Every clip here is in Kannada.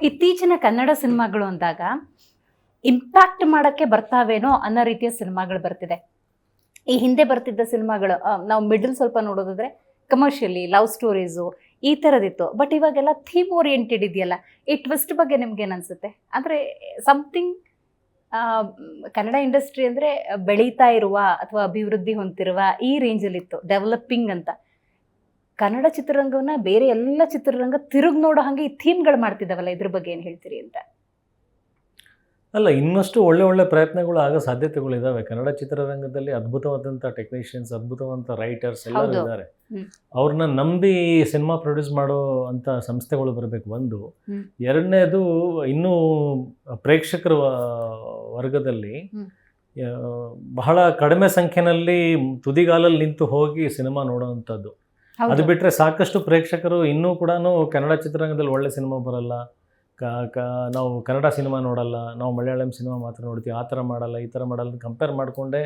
ಇತ್ತೀಚಿನ ಕನ್ನಡ ಸಿನಿಮಾಗಳು ಅಂದಾಗ ಇಂಪ್ಯಾಕ್ಟ್ ಮಾಡಕ್ಕೆ ಬರ್ತಾವೇನೋ ಅನ್ನೋ ರೀತಿಯ ಸಿನಿಮಾಗಳು ಬರ್ತಿದೆ. ಈ ಹಿಂದೆ ಬರ್ತಿದ್ದ ಸಿನಿಮಾಗಳು ನಾವು ಮಿಡಲ್ ಸ್ವಲ್ಪ ನೋಡೋದಾದ್ರೆ ಕಮರ್ಷಿಯಲಿ ಲವ್ ಸ್ಟೋರೀಸು ಈ ಥರದಿತ್ತು. ಬಟ್ ಇವಾಗೆಲ್ಲ ಥೀಮ್ ಓರಿಯೆಂಟೆಡ್ ಇದೆಯಲ್ಲ, ಈ ಟ್ವಿಸ್ಟ್ ಬಗ್ಗೆ ನಿಮ್ಗೆ ಏನು ಅನ್ಸುತ್ತೆ? ಅಂದರೆ ಸಮಥಿಂಗ್ ಕನ್ನಡ ಇಂಡಸ್ಟ್ರಿ ಅಂದರೆ ಬೆಳೀತಾ ಇರುವ ಅಥವಾ ಅಭಿವೃದ್ಧಿ ಹೊಂದಿರುವ ಈ ರೇಂಜಲ್ಲಿತ್ತು, ಡೆವಲಪಿಂಗ್ ಅಂತ. ಕನ್ನಡ ಚಿತ್ರರಂಗವನ್ನ ಬೇರೆ ಎಲ್ಲ ಚಿತ್ರರಂಗ ತಿರುಗಿ ನೋಡೋ ಹಾಗೆ ಈ ಥೀಮ್ಗಳು ಮಾಡ್ತಿದ್ದಾವಲ್ಲ, ಇದ್ರ ಬಗ್ಗೆ ಏನು ಹೇಳ್ತೀರಿ ಅಂತ? ಅಲ್ಲ, ಇನ್ನಷ್ಟು ಒಳ್ಳೆ ಒಳ್ಳೆ ಪ್ರಯತ್ನಗಳು ಆಗೋ ಸಾಧ್ಯತೆಗಳಿದ್ದಾವೆ. ಕನ್ನಡ ಚಿತ್ರರಂಗದಲ್ಲಿ ಅದ್ಭುತವಾದಂಥ ಟೆಕ್ನಿಷಿಯನ್ಸ್, ಅದ್ಭುತವಾದಂಥ ರೈಟರ್ಸ್ ಎಲ್ಲರೂ ಇದ್ದಾರೆ. ಅವ್ರನ್ನ ನಂಬಿ ಸಿನಿಮಾ ಪ್ರೊಡ್ಯೂಸ್ ಮಾಡೋ ಅಂಥ ಸಂಸ್ಥೆಗಳು ಬರಬೇಕು ಒಂದು. ಎರಡನೇದು, ಇನ್ನೂ ಪ್ರೇಕ್ಷಕರ ವರ್ಗದಲ್ಲಿ ಬಹಳ ಕಡಿಮೆ ಸಂಖ್ಯೆಯಲ್ಲಿ ತುದಿಗಾಲಲ್ಲಿ ನಿಂತು ಹೋಗಿ ಸಿನಿಮಾ ನೋಡೋವಂಥದ್ದು. ಅದು ಬಿಟ್ಟರೆ ಸಾಕಷ್ಟು ಪ್ರೇಕ್ಷಕರು ಇನ್ನೂ ಕೂಡ ಕನ್ನಡ ಚಿತ್ರರಂಗದಲ್ಲಿ ಒಳ್ಳೆ ಸಿನಿಮಾ ಬರಲ್ಲ, ನಾವು ಕನ್ನಡ ಸಿನಿಮಾ ನೋಡಲ್ಲ, ನಾವು ಮಲಯಾಳಂ ಸಿನಿಮಾ ಮಾತ್ರ ನೋಡ್ತೀವಿ, ಆ ಥರ ಮಾಡಲ್ಲ, ಈ ಥರ ಮಾಡಲ್ಲ ಕಂಪೇರ್ ಮಾಡಿಕೊಂಡೇ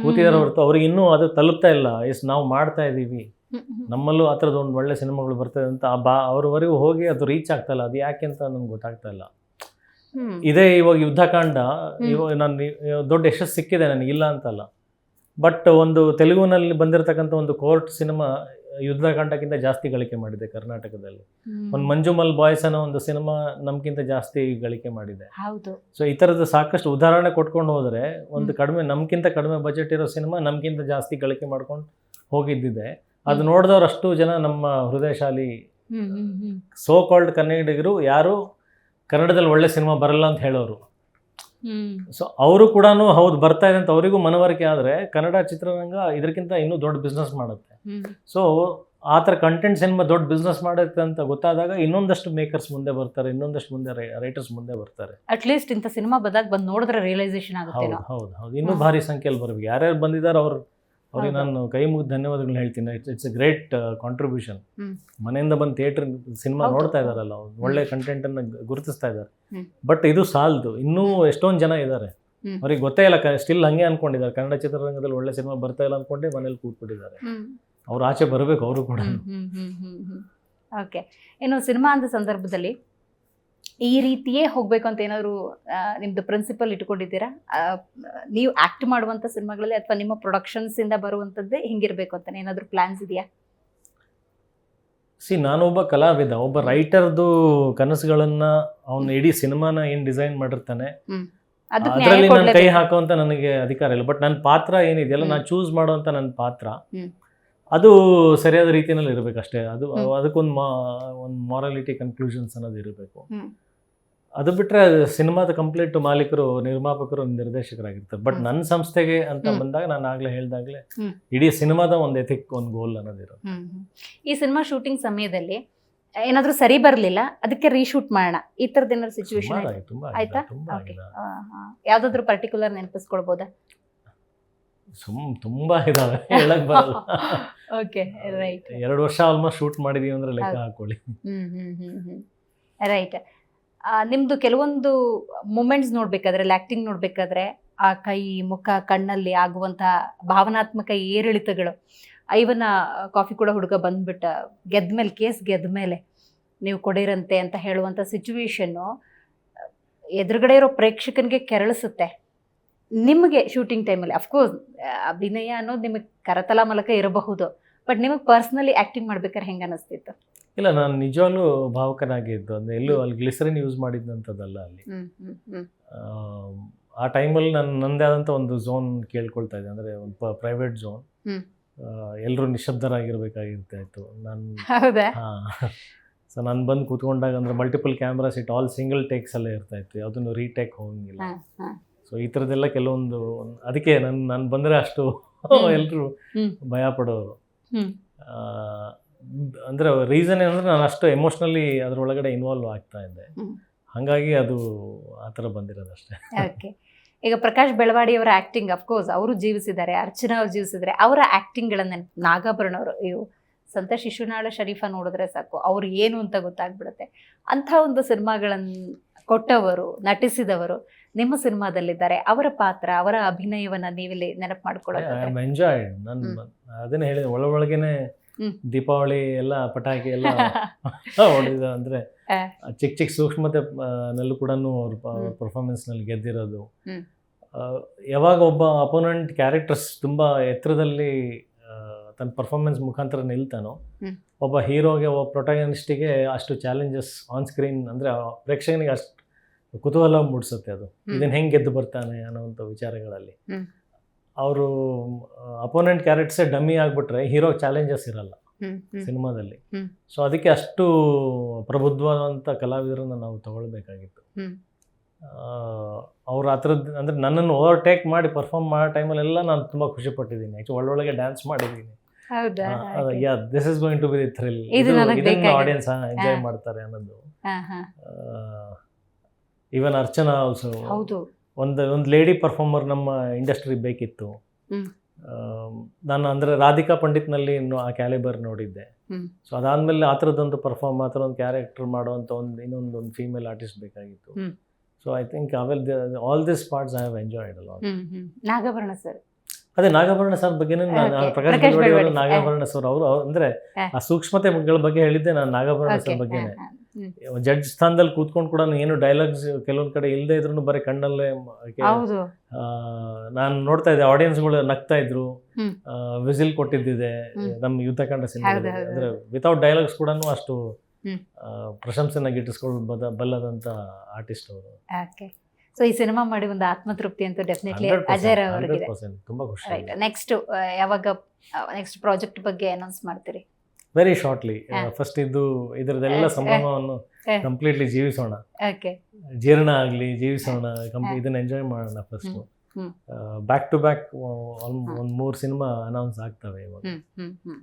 ಕೂತಿದಾರೆ ಹೊರತು ಅವ್ರಿಗೆ ಇನ್ನೂ ಅದು ತಲುಪ್ತಾ ಇಲ್ಲ. ನಾವು ಮಾಡ್ತಾ ಇದ್ದೀವಿ, ನಮ್ಮಲ್ಲೂ ಆ ಥರದ್ದು ಒಂದು ಒಳ್ಳೆ ಸಿನಿಮಾಗಳು ಬರ್ತದೆ ಅಂತ ಅವ್ರವರೆಗೂ ಹೋಗಿ ಅದು ರೀಚ್ ಆಗ್ತಾ ಇಲ್ಲ. ಅದು ಯಾಕೆ ಅಂತ ನಮ್ಗೆ ಗೊತ್ತಾಗ್ತಾ ಇಲ್ಲ. ಇದೇ ಇವಾಗ ಯುದ್ಧಕಾಂಡ, ಇವಾಗ ನಾನು ದೊಡ್ಡ ಯಶಸ್ಸು ಸಿಕ್ಕಿದೆ ನನಗೆ, ಇಲ್ಲ ಅಂತಲ್ಲ. ಬಟ್ ಒಂದು ತೆಲುಗುನಲ್ಲಿ ಬಂದಿರತಕ್ಕಂಥ ಒಂದು ಕೋರ್ಟ್ ಸಿನಿಮಾ ಯುದ್ಧಕಾಂಡಕ್ಕಿಂತ ಜಾಸ್ತಿ ಗಳಿಕೆ ಮಾಡಿದೆ ಕರ್ನಾಟಕದಲ್ಲಿ. ಒಂದು ಮಂಜುಮಲ್ ಬಾಯ್ಸ್ ಅನ್ನೋ ಒಂದು ಸಿನಿಮಾ ನಮ್ಗಿಂತ ಜಾಸ್ತಿ ಗಳಿಕೆ ಮಾಡಿದೆ. ಸೊ ಈ ಥರದ ಸಾಕಷ್ಟು ಉದಾಹರಣೆ ಕೊಟ್ಕೊಂಡು ಹೋದರೆ, ಒಂದು ಕಡಿಮೆ ನಮ್ಗಿಂತ ಕಡಿಮೆ ಬಜೆಟ್ ಇರೋ ಸಿನಿಮಾ ನಮ್ಗಿಂತ ಜಾಸ್ತಿ ಗಳಿಕೆ ಮಾಡ್ಕೊಂಡು ಹೋಗಿದ್ದಿದೆ. ಅದು ನೋಡಿದವ್ರು ಅಷ್ಟು ಜನ ನಮ್ಮ ಹೃದಯಶಾಲಿ ಸೋ ಕಾಲ್ಡ್ ಕನ್ನಡಿಗರು ಯಾರು ಕನ್ನಡದಲ್ಲಿ ಒಳ್ಳೆ ಸಿನಿಮಾ ಬರಲ್ಲ ಅಂತ ಹೇಳೋರು. ಸೊ ಅವರು ಕೂಡ ಹೌದು ಬರ್ತಾ ಇದೆ ಅಂತ ಅವರಿಗೂ ಮನವರಿಕೆ ಆದರೆ ಕನ್ನಡ ಚಿತ್ರರಂಗ ಇದಕ್ಕಿಂತ ಇನ್ನೂ ದೊಡ್ಡ ಬಿಸ್ನೆಸ್ ಮಾಡುತ್ತೆ. ಸೊ ಆ ಥರ ಕಂಟೆಂಟ್ ಸಿನಿಮಾ ದೊಡ್ಡ ಬಿಸ್ನೆಸ್ ಮಾಡುತ್ತೆ ಅಂತ ಗೊತ್ತಾದಾಗ ಇನ್ನೊಂದಷ್ಟು ಮೇಕರ್ಸ್ ಮುಂದೆ ಬರ್ತಾರೆ, ಇನ್ನೊಂದಷ್ಟು ಮುಂದೆ ರೈಟರ್ಸ್ ಮುಂದೆ ಬರ್ತಾರೆ. ಅಟ್ಲೀಸ್ಟ್ ಇಂಥ ಸಿನಿಮಾ ಬಂದು ನೋಡಿದ್ರೆ ರಿಯಲೈಸೇಷನ್ ಆಗುತ್ತೆ. ಹೌದು ಇನ್ನೂ ಭಾರಿ ಸಂಖ್ಯೆಯಲ್ಲಿ ಬರಬೇಕು. ಯಾರ್ಯಾರು ಬಂದಿದ್ದಾರೆ ಅವ್ರಿಗೆ ನಾನು ಕೈ ಮುಗಿದು ಧನ್ಯವಾದಗಳನ್ನ ಹೇಳ್ತೀನಿ. It's A great contribution. ಮನೆಯಿಂದ ಬಂದು ಥಿಯೇಟರ್ ಸಿನಿಮಾ ನೋಡ್ತಾ ಇದ್ದಾರಲ್ಲ, ಒಳ್ಳೆ ಕಂಟೆಂಟನ್ನು ಗುರುತಿಸ್ತಾ ಇದ್ದಾರೆ. ಬಟ್ ಇದು ಸಾಲದು, ಇನ್ನೂ ಎಷ್ಟೊಂದು ಜನ ಇದ್ದಾರೆ ಅವ್ರಿಗೆ ಗೊತ್ತೇ ಇಲ್ಲ, ಸ್ಟಿಲ್ ಹಂಗೆ ಅನ್ಕೊಂಡಿದ್ದಾರೆ ಕನ್ನಡ ಚಿತ್ರರಂಗದಲ್ಲಿ ಒಳ್ಳೆ ಸಿನಿಮಾ ಬರ್ತಾ ಇಲ್ಲ ಅನ್ಕೊಂಡೆ ಮನೇಲಿ ಕೂತ್ಬಿಟ್ಟಿದ್ದಾರೆ. ಅವ್ರು ಆಚೆ ಬರಬೇಕು ಅವರು ಕೂಡ. ಓಕೆ, ಇನ್ನು ಸಿನಿಮಾ ಅಂದ ಸಂದರ್ಭದಲ್ಲಿ ಈ ರೀತಿಯೇ ಹೋಗ್ಬೇಕು ಅಂತ ಏನಾದ್ರು ನಿಮ್ದು ಪ್ರಿನ್ಸಿಪಲ್ ಇಟ್ಕೊಂಡಿದ್ದೀರಾ? ನೀವು ಆಕ್ಟ್ ಮಾಡುವಂಥ ಸಿನಿಮಾಗಳಲ್ಲಿ ಅಥವಾ ನಿಮ್ಮ ಪ್ರೊಡಕ್ಷನ್ಸ್ ಇಂದ ಬರುವಂಥದ್ದೇ ಹಿಂಗಿರ್ಬೇಕು ಅಂತ ಏನಾದ್ರು ಪ್ಲಾನ್ಸ್ ಇದೆಯಾ? ನಾನೊಬ್ಬ ಕಲಾವಿದ, ಒಬ್ಬ ರೈಟರ್ದು ಕನಸುಗಳನ್ನ ಅವನು ಇಡೀ ಸಿನಿಮಾನ ಏನು ಡಿಸೈನ್ ಮಾಡಿರ್ತಾನೆ ಅದರಲ್ಲಿ ನಾನು ಕೈ ಹಾಕುವಂತ ನನಗೆ ಅಧಿಕಾರ ಇಲ್ಲ. ಬಟ್ ನನ್ನ ಪಾತ್ರ ಏನಿದೆಯಲ್ಲ, ನಾನು ಚೂಸ್ ಮಾಡುವಂತ ನನ್ನ ಪಾತ್ರ ಅದು ಸರಿಯಾದ ರೀತಿಯಲ್ಲಿ ಇರಬೇಕಷ್ಟೇ. ಅದಕ್ಕೊಂದು ಮಾರಾಲಿಟಿ ಕನ್ಕ್ಲೂಷನ್ಸ್ ಅನ್ನೋದು ಇರಬೇಕು. ಅದು ಬಿಟ್ಟರೆ ಸಿನಿಮಾದ ಕಂಪ್ಲೀಟ್ ಮಾಲೀಕರು, ನಿರ್ಮಾಪಕರು, ನಿರ್ದೇಶಕರಾಗಿರ್ತಾರೆ. ಬಟ್ ನನ್ನ ಸಂಸ್ಥೆಗೆ ಅಂತ ಬಂದಾಗ ನಾನು ಆಗ್ಲೇ ಹೇಳ್ದಾಗ್ಲೇ ಇಡೀ ಸಿನಿಮಾದ ಒಂದು ಎಥಿಕ್, ಒಂದು ಗೋಲ್ ಅನ್ನೋದಿರುತ್ತೆ. ಈ ಸಿನಿಮಾ ಶೂಟಿಂಗ್ ಸಮಯದಲ್ಲಿ ಏನಾದ್ರೂ ಸರಿ ಬರಲಿಲ್ಲ, ಅದಕ್ಕೆ ರೀಶೂಟ್ ಮಾಡೋಣ, ಈ ಥರದ್ದು ಏನಾದ್ರು ಸಿಚುವೇಶನ್ ಆಯ್ತಾ? ಯಾವ್ದಾದ್ರು ಪರ್ಟಿಕ್ಯುಲರ್ ನೆನಪಿಸ್ಕೊಳ್ಬೋದಾ? ತುಂಬಾ ಇದಾವೆ, ಹೇಳಕ್ ಬರಲ್ಲ. Okay, right. 2 ವರ್ಷ ಆಲ್ಮೋಸ್ಟ್ ಶೂಟ್ ಮಾಡಿದೀವಿ ಅಂದ್ರೆ ಲೆಕ್ಕ ಹಾಕೊಳ್ಳಿ. ರೈಟ್. ನಿಮ್ದು ಕೆಲವೊಂದು ಮೂಮೆಂಟ್ಸ್ ನೋಡ್ಬೇಕಾದ್ರೆ, ಆಕ್ಟಿಂಗ್ ನೋಡ್ಬೇಕಾದ್ರೆ ಆ ಕೈ, ಮುಖ, ಕಣ್ಣಲ್ಲಿ ಆಗುವಂತಹ ಭಾವನಾತ್ಮಕ ಏರಿಳಿತಗಳು, ಐವನ ಕಾಫಿ ಕೂಡ ಹುಡುಗ ಬಂದ್ಬಿಟ್ಟ ಗೆದ್ಮೇಲೆ, ಕೇಸ್ ಗೆದ್ಮೇಲೆ ನೀವು ಕೊಡಿರಂತೆ ಅಂತ ಹೇಳುವಂಥ ಸಿಚುವೇಶನ್ನು ಎದುರುಗಡೆ ಇರೋ ಪ್ರೇಕ್ಷಕನಿಗೆ ಕೆರಳಿಸುತ್ತೆ. ನಿಮಗೆ ಶೂಟಿಂಗ್ ಟೈಮಲ್ಲಿ ಅಫ್ಕೋರ್ಸ್ ಅಭಿನಯ ಅನ್ನೋದು ನಿಮಗೆ ಕರತಲ ಮೂಲಕ ಇರಬಹುದು, ಬಟ್ ನಿಮಗೆ ಪರ್ಸ್ನಲಿ ಆ್ಯಕ್ಟಿಂಗ್ ಮಾಡ್ಬೇಕಾದ್ರೆ ಹೆಂಗೆ ಅನ್ನಿಸ್ತಿತ್ತು? ಇಲ್ಲ, ನಾನು ನಿಜವಾಗ್ಲೂ ಭಾವುಕನಾಗಿದ್ದು. ಅಂದರೆ ಎಲ್ಲೂ ಅಲ್ಲಿ ಗ್ಲಿಸರಿನ್ ಯೂಸ್ ಮಾಡಿದ್ದಂಥದ್ದಲ್ಲ. ಅಲ್ಲಿ ಆ ಟೈಮಲ್ಲಿ ನನ್ನದೇ ಆದಂಥ ಒಂದು ಝೋನ್ ಕೇಳ್ಕೊಳ್ತಾ ಇದ್ದೆ, ಅಂದರೆ ಒಂದು ಪ್ರೈವೇಟ್ ಝೋನ್. ಎಲ್ಲರೂ ನಿಶಬ್ದರಾಗಿರ್ಬೇಕಾಗಿರ್ತಾ ಇತ್ತು. ಸೊ ನಾನು ಬಂದು ಕೂತ್ಕೊಂಡಾಗ ಅಂದರೆ ಮಲ್ಟಿಪಲ್ ಕ್ಯಾಮ್ರಾಸ್ ಇಟ್ಟು ಆಲ್ ಸಿಂಗಲ್ ಟೇಕ್ಸಲ್ಲೇ ಇರ್ತಾ ಇತ್ತು, ಯಾವುದನ್ನು ರೀಟೇಕ್ ಹೋಗಂಗಿಲ್ಲ. ಸೊ ಈ ಥರದ್ದೆಲ್ಲ ಕೆಲವೊಂದು, ಅದಕ್ಕೆ ನಾನು ಬಂದರೆ ಅಷ್ಟು ಎಲ್ಲರೂ ಭಯ ಪಡೋರು. ಅಂದರೆ ರೀಸನ್ ಏನಂದರೆ ನಾನು ಅಷ್ಟು ಎಮೋಷ್ನಲಿ ಅದರೊಳಗಡೆ ಇನ್ವಾಲ್ವ್ ಆಗ್ತಾ ಇದ್ದೆ, ಹಾಗಾಗಿ ಅದು ಆ ಥರ ಬಂದಿರೋದಷ್ಟೇ. ಓಕೆ, ಈಗ ಪ್ರಕಾಶ್ ಬೆಳವಾಡಿಯವರ ಆ್ಯಕ್ಟಿಂಗ್ ಅಫ್ಕೋರ್ಸ್ ಅವರು ಜೀವಿಸಿದ್ದಾರೆ, ಅರ್ಚನಾ ಅವ್ರು ಜೀವಿಸಿದ್ದಾರೆ. ಅವರ ಆ್ಯಕ್ಟಿಂಗ್ಗಳನ್ನು ನಾಗಾಭರಣ ಅವರು, ಇವು ಸಂತೋಷ್ ಶಿಶುನಾಳ ಶರೀಫ ನೋಡಿದ್ರೆ ಸಾಕು ಅವ್ರು ಏನು ಅಂತ ಗೊತ್ತಾಗ್ಬಿಡುತ್ತೆ. ಅಂಥ ಒಂದು ಸಿನಿಮಾಗಳನ್ನು ಕೊಟ್ಟವರು, ನಟಿಸಿದವರು ನಿಮ್ಮ ಸಿನಿಮಾದಲ್ಲಿದ್ದಾರೆ. ಅವರ ಪಾತ್ರ, ಅವರ ಅಭಿನಯವನ್ನು ನೀವಿಲ್ಲಿ ನೆನಪು ಮಾಡ್ಕೊಳ್ಳೋದು? ಎಂಜಾಯ್. ನಾನು ಅದನ್ನೇ ಹೇಳಿದೆ, ಒಳಗೇನೆ ಹ್ಮ್. ದೀಪಾವಳಿ ಎಲ್ಲ ಪಟಾಕಿ ಎಲ್ಲ ಹೊಡೆದ ಅಂದರೆ ಆ. ಚಿಕ್ಕ ಚಿಕ್ಕ ಸೂಕ್ಷ್ಮತೆ ನಲ್ಲೂ ಕೂಡ ಅವ್ರ ಹ್ಮ್. ಪರ್ಫಾರ್ಮೆನ್ಸ್ನಲ್ಲಿ ಗೆದ್ದಿರೋದು. ಹ್ಮ್. ಯಾವಾಗ ಒಬ್ಬ ಅಪೋನೆಂಟ್ ಕ್ಯಾರೆಕ್ಟರ್ಸ್ ತುಂಬ ಎತ್ತರದಲ್ಲಿ ತನ್ನ ಪರ್ಫಾರ್ಮೆನ್ಸ್ ಮುಖಾಂತರ ನಿಲ್ತಾನೋ, ಹ್ಮ್. ಒಬ್ಬ ಹೀರೋಗೆ ಒಬ್ಬ ಪ್ರೊಟಗನಿಸ್ಟಿಗೆ ಅಷ್ಟು ಚಾಲೆಂಜಸ್ ಆನ್ ಸ್ಕ್ರೀನ್ ಅಂದರೆ ಪ್ರೇಕ್ಷಕನಿಗೆ ಅಷ್ಟು ಕುತೂಹಲ ಮೂಡಿಸುತ್ತೆ ಅದು. ಇದನ್ನು ಹೆಂಗೆ ಗೆದ್ದು ಬರ್ತಾನೆ ಅನ್ನೋವಂಥ ವಿಚಾರಗಳಲ್ಲಿ ಹ್ಮ್. ಅವರು ಅಪೋನೆಂಟ್ ಕ್ಯಾರೆಕ್ಟರ್ಸೇ ಡಮ್ಮಿ ಆಗಿಬಿಟ್ರೆ ಹೀರೋ ಚಾಲೆಂಜಸ್ ಇರಲ್ಲ ಹ್ಮ್. ಹ್ಮ್. ಸಿನಿಮಾದಲ್ಲಿ. ಹ್ಮ್. ಸೊ ಅದಕ್ಕೆ ಅಷ್ಟು ಪ್ರಬುದ್ಧವಾದಂಥ ಕಲಾವಿದರನ್ನು ನಾವು ತಗೊಳ್ಬೇಕಾಗಿತ್ತು. ಹ್ಮ್. ಅವ್ರು ಆ ಥರದ್ದು ಅಂದರೆ ನನ್ನನ್ನು ಓವರ್ಟೇಕ್ ಮಾಡಿ ಪರ್ಫಾರ್ಮ್ ಮಾಡೋ ಟೈಮಲ್ಲೆಲ್ಲ ನಾನು ತುಂಬ ಖುಷಿಪಟ್ಟಿದ್ದೀನಿ. ಆ್ಯಕ್ಚುಲಿ ಒಳ್ಳೊಳಗೆ ಡ್ಯಾನ್ಸ್ ಮಾಡಿದ್ದೀನಿ. ಹೌದಾ? Yeah this is going to be the thrill, ಇದು ನನಗೆ ಇದನ್ನು ಬೇಕಾಗಿರೋದು. ಆಡಿಯನ್ಸ್ ಎಂಜಾಯ್ ಮಾಡ್ತಾರೆ ಅನ್ನೋದು. ಹಾ, ಹಾ. ಈವನ್ ಅರ್ಚನಾ ಆಲ್ಸೋ ಹೌದು. ಒಂದು ಲೇಡಿ ಪರ್ಫಾರ್ಮರ್ ನಮ್ಮ ಇಂಡಸ್ಟ್ರಿ ಬೇಕಿತ್ತು. ಹ್ಮ್. ನಾನು ಅಂದರೆ ರಾಧಿಕಾ ಪಂಡಿತ್ನಲ್ಲಿ ಆ ಕ್ಯಾಲಿಬರ್ ನೋಡಿದ್ದೆ. ಹ್ಮ್. ಸೊ ಅದಾದಮೇಲೆ ಆ ಥರದ್ದೊಂದು ಆ ಥರ ಒಂದು ಕ್ಯಾರೆಕ್ಟರ್ ಮಾಡುವಂಥ ಇನ್ನೊಂದು ಫೀಮೇಲ್ ಆರ್ಟಿಸ್ಟ್ ಬೇಕಾಗಿತ್ತು. Hmm. So I think all this parts I have enjoyed a lot. Hmm. Hmm. Nagabharana sir. ಅದೇ ನಾಗಾಭರಣ ಸರ್ ಬಗ್ಗೆನೇ ನಾನು Okay. ಪ್ರಕಾಶ್ ಪ್ರಕಾಶ್ ಬೆಳವಡಿ ಅವರು ಬೆಳವಡಿ. ನಾಗಾಭರಣ ಸರ್ ಅವರು ಅಂದರೆ ಆ ಸೂಕ್ಷ್ಮತೆಗಳ ಬಗ್ಗೆ ಹೇಳಿದ್ದೆ ನಾನು ನಾಗಾಭರಣ Okay. ಸರ್ ಬಗ್ಗೆನೇ. ಹಾ, ಹಾ. ಹ್ಮ್. ಜಡ್ಜ್ ಸ್ಥಾನದಲ್ಲಿ ಕೂತ್ಕೊಂಡು ಕೂಡ ಏನು ಡೈಲಾಗ್ಸ್ ಕೆಲವೊಂದು ಕಡೆ ಇಲ್ಲದೆ ಇದ್ರು ಬರೀ ಕಣ್ಣಲ್ಲೇ ಹೌದು. ನಾನು ನೋಡ್ತಾ ಇದ್ದೆ, ಆಡಿಯನ್ಸ್ಗಳು ನಗ್ತಾ ಇದ್ರು, ಹ್ಮ್. ವಿಸಿಲ್ ಕೊಟ್ಟಿದ್ದಿದೆ ಹ್ಮ್. ನಮ್ಮ ಯುದ್ಧಕಾಂಡ ಸಿನಿಮಾ. ಹೌದು, ಹೌದು. ಅಂದರೆ ವಿತೌಟ್ ಡೈಲಾಗ್ಸ್ ಕೂಡ ಅಷ್ಟು ಹ್ಮ್. ಪ್ರಶಂಸೆನ ಗಿಟ್ಟಿಸ್ಕೊಂಡು ಬಲ್ಲದಂಥ ಆರ್ಟಿಸ್ಟ್ ಅವರು. ಓಕೆ. ಸೊ ಈ ಸಿನಿಮಾ ಮಾಡಿ ಒಂದು ಆತ್ಮತೃಪ್ತಿ ಅಂತೂ ಡೆಫಿನೆಟ್ಲಿ ಅಜಯ್ ಅವರಿಗೆ 100% ತುಂಬ ಖುಷಿ. ರೈಟ್. ನೆಕ್ಸ್ಟ್ ಯಾವಾಗ ನೆಕ್ಸ್ಟ್ ಪ್ರಾಜೆಕ್ಟ್ ಬಗ್ಗೆ ಅನೌನ್ಸ್ ಮಾಡ್ತೀರಿ? Very shortly. ಹಾ. ಫಸ್ಟ್ ಇದರದೆಲ್ಲ ಸಂಭ್ರಮವನ್ನು ಕಂಪ್ಲೀಟ್ಲಿ ಜೀವಿಸೋಣ, ಓಕೆ. ಜೀರ್ಣ ಆಗಲಿ, ಜೀವಿಸೋಣ, ಹಾ. ಇದನ್ನ ಎಂಜಾಯ್ ಮಾಡೋಣ first. Hmm. Back to back ಒಂದು 3 ಸಿನಿಮಾ ಅನೌನ್ಸ್ ಆಗ್ತವೆ ಇವಾಗ. ಹ್ಮ್. ಹ್ಮ್. ಹ್ಮ್.